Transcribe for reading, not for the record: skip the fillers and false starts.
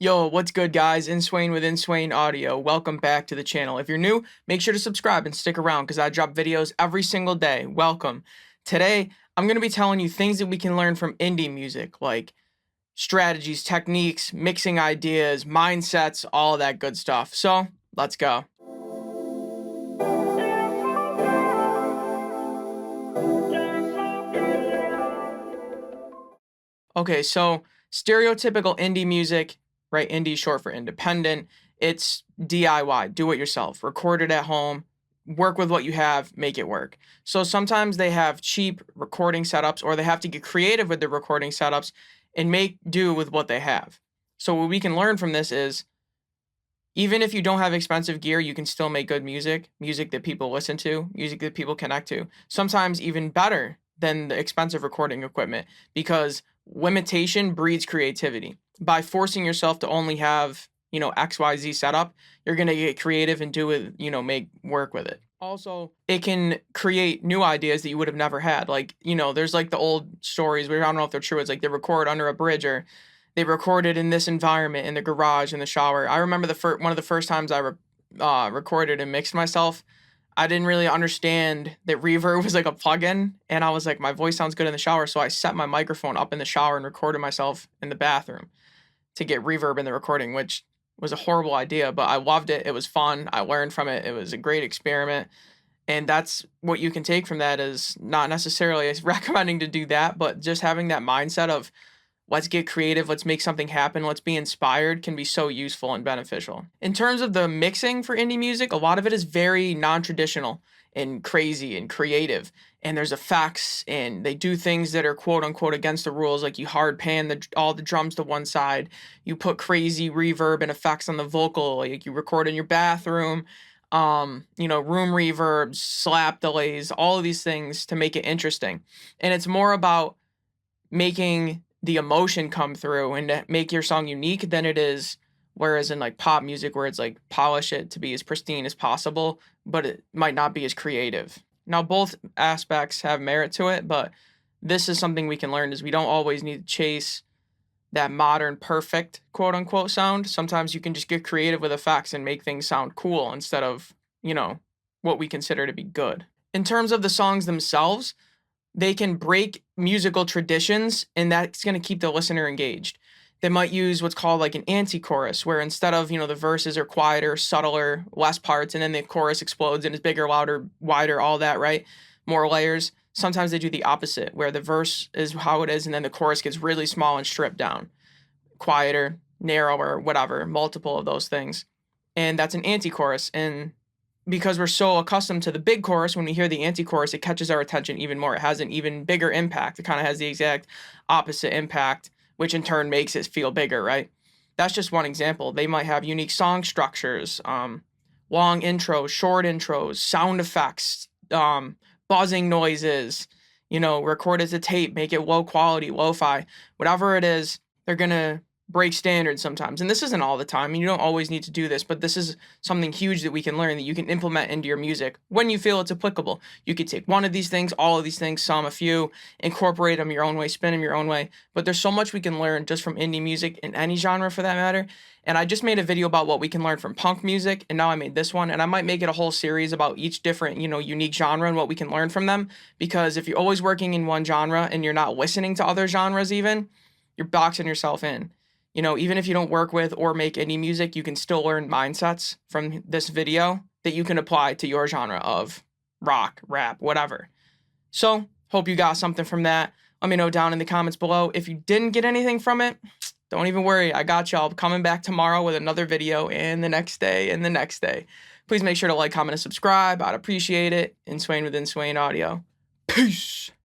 Yo, what's good, guys? Inswain with Inswain Audio. Welcome back to the channel. If you're new, make sure to subscribe and stick around because I drop videos every single day. Welcome. Today, I'm going to be telling you things that we can learn from indie music, like strategies, techniques, mixing ideas, mindsets, all of that good stuff. So, let's go. Okay, so stereotypical indie music, right? Indie short for independent. It's DIY, do it yourself, record it at home, work with what you have, make it work. So sometimes they have cheap recording setups or they have to get creative with the recording setups and make do with what they have. So what we can learn from this is even if you don't have expensive gear, you can still make good music, music that people listen to, music that people connect to. Sometimes even better than the expensive recording equipment because limitation breeds creativity. By forcing yourself to only have, XYZ setup, you're going to get creative and do it, make work with it. Also, it can create new ideas that you would have never had. Like, there's like the old stories where I don't know if they're true. It's like they record under a bridge or they recorded in this environment in the garage in the shower. I remember one of the first times I recorded and mixed myself. I didn't really understand that reverb was like a plugin, and I was like, my voice sounds good in the shower, so I set my microphone up in the shower and recorded myself in the bathroom to get reverb in the recording, which was a horrible idea, but I loved it. It was fun. I learned from it. It was a great experiment. And that's what you can take from that is not necessarily recommending to do that, but just having that mindset of let's get creative, let's make something happen, let's be inspired can be so useful and beneficial. In terms of the mixing for indie music, a lot of it is very non-traditional and crazy and creative. And there's effects and they do things that are quote unquote against the rules, like you hard pan all the drums to one side, you put crazy reverb and effects on the vocal, like you record in your bathroom, room reverbs, slap delays, all of these things to make it interesting. And it's more about making the emotion come through and to make your song unique than it is whereas in like pop music where it's like polish it to be as pristine as possible, but it might not be as creative. Now both aspects have merit to it, but this is something we can learn is we don't always need to chase that modern perfect quote unquote sound. Sometimes you can just get creative with effects and make things sound cool instead of, what we consider to be good. In terms of the songs themselves, they can break musical traditions and that's going to keep the listener engaged. They might use what's called like an anti-chorus where instead of, the verses are quieter, subtler, less parts, and then the chorus explodes and is bigger, louder, wider, all that, right? More layers. Sometimes they do the opposite where the verse is how it is and then the chorus gets really small and stripped down. Quieter, narrower, whatever, multiple of those things. And that's an anti-chorus. And because we're so accustomed to the big chorus, when we hear the anti-chorus, it catches our attention even more. It has an even bigger impact. It kind of has the exact opposite impact, which in turn makes it feel bigger, right? That's just one example. They might have unique song structures, long intros, short intros, sound effects, buzzing noises, record as a tape, make it low quality, lo-fi, whatever it is, they're going to break standards sometimes. And this isn't all the time, and you don't always need to do this, but this is something huge that we can learn that you can implement into your music when you feel it's applicable. You could take one of these things, all of these things, some, a few, incorporate them your own way, spin them your own way. But there's so much we can learn just from indie music in any genre for that matter. And I just made a video about what we can learn from punk music, and now I made this one, and I might make it a whole series about each different, unique genre and what we can learn from them. Because if you're always working in one genre and you're not listening to other genres even, you're boxing yourself in. Even if you don't work with or make indie music, you can still learn mindsets from this video that you can apply to your genre of rock, rap, whatever. So, hope you got something from that. Let me know down in the comments below. If you didn't get anything from it, don't even worry. I got y'all. Coming back tomorrow with another video and the next day and the next day. Please make sure to like, comment, and subscribe. I'd appreciate it. Inswain with Inswain Audio. Peace.